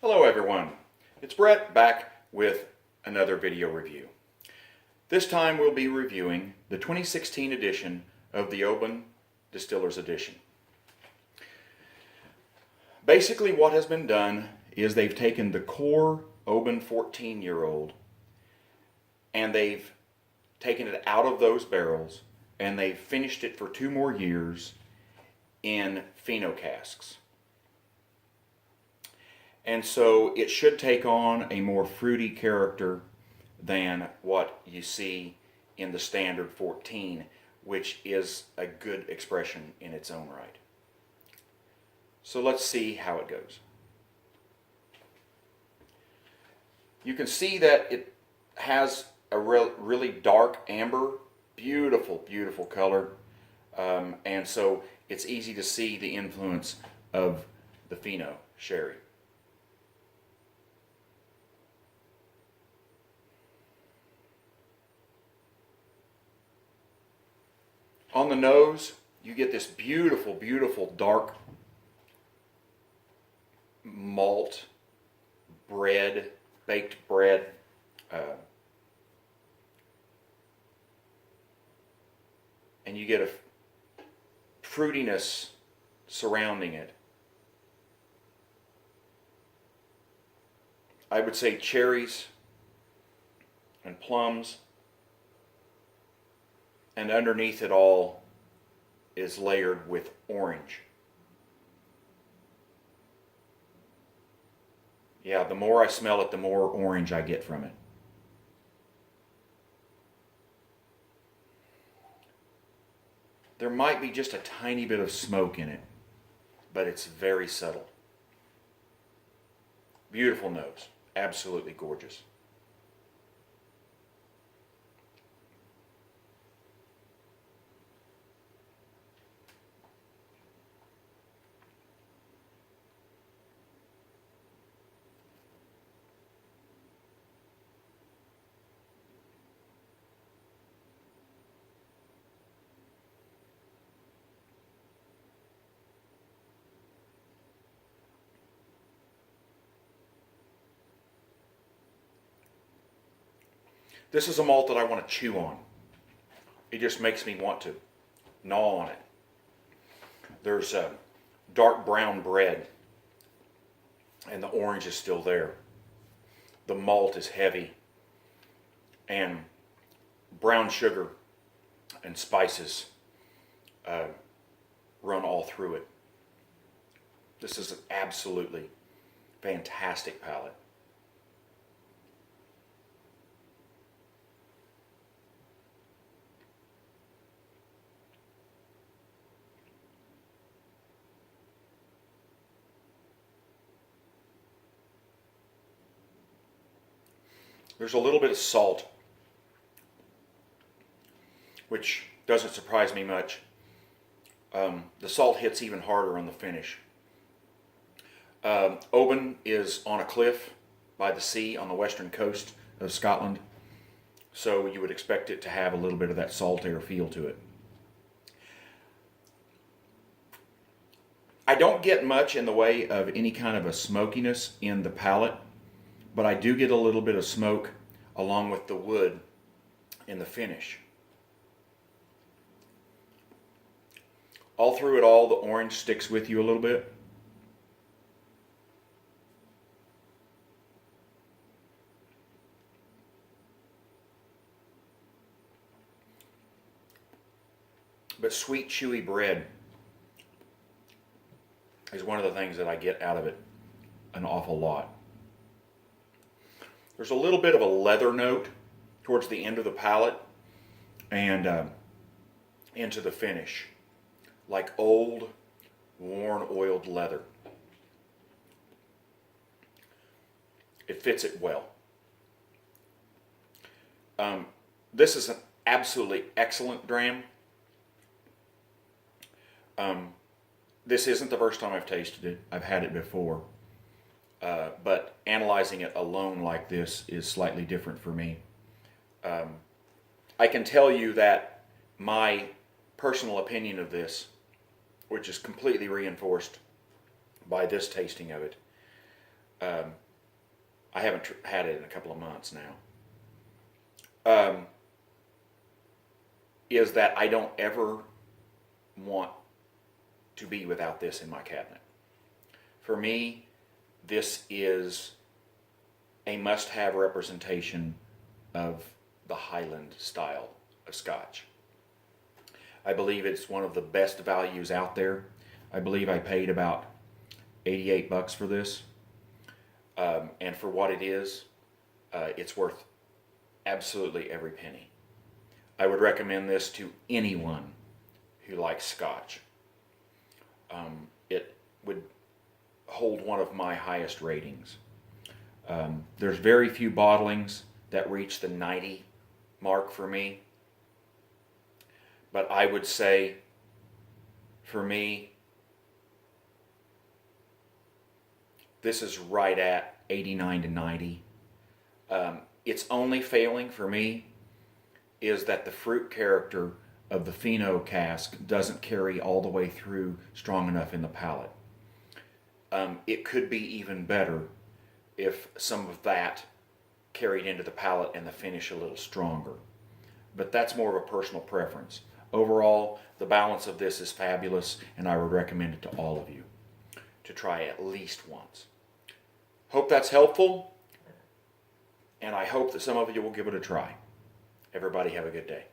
Hello everyone, it's Brett back with another video review. This time we'll be reviewing the 2016 edition of the Oban Distiller's Edition. Basically what has been done is they've taken the core Oban 14-year-old and they've taken it out of those barrels and they've finished it for 2 more years in pheno casks. And so it should take on a more fruity character than what you see in the standard 14, which is a good expression in its own right. So let's see how it goes. You can see that it has a really dark amber, beautiful, beautiful color. And so it's easy to see the influence of the pheno sherry. On the nose, you get this beautiful, beautiful dark malt bread, baked bread. And you get a fruitiness surrounding it. I would say cherries and plums. And underneath it all is layered with orange. Yeah, the more I smell it, the more orange I get from it. There might be just a tiny bit of smoke in it, but it's very subtle. Beautiful nose, absolutely gorgeous. This is a malt that I want to chew on. It just makes me want to gnaw on it. There's a dark brown bread and the orange is still there. The malt is heavy and brown sugar and spices run all through it. This is an absolutely fantastic palate. There's a little bit of salt, which doesn't surprise me much. The salt hits even harder on the finish. Oban is on a cliff by the sea on the western coast of Scotland, so you would expect it to have a little bit of that salt air feel to it. I don't get much in the way of any kind of a smokiness in the palate, but I do get a little bit of smoke along with the wood in the finish. All through it all, the orange sticks with you a little bit. But sweet, chewy bread is one of the things that I get out of it an awful lot. There's a little bit of a leather note towards the end of the palate and into the finish, like old, worn, oiled leather. It fits it well. This is an absolutely excellent dram. This isn't the first time I've tasted it. I've had it before. But analyzing it alone like this is slightly different for me. I can tell you that my personal opinion of this, which is completely reinforced by this tasting of it, I haven't had it in a couple of months now. Is that I don't ever want to be without this in my cabinet. For me, this is a must-have representation of the Highland style of Scotch. I believe it's one of the best values out there. I believe I paid about $88 for this. And for what it is, it's worth absolutely every penny. I would recommend this to anyone who likes Scotch. It would hold one of my highest ratings. There's very few bottlings that reach the 90 mark for me. But I would say, for me, this is right at 89 to 90. Its only failing for me is that the fruit character of the Fino cask doesn't carry all the way through strong enough in the palate. It could be even better if some of that carried into the palate and the finish a little stronger. But that's more of a personal preference. Overall, the balance of this is fabulous, and I would recommend it to all of you to try at least once. Hope that's helpful, and I hope that some of you will give it a try. Everybody have a good day.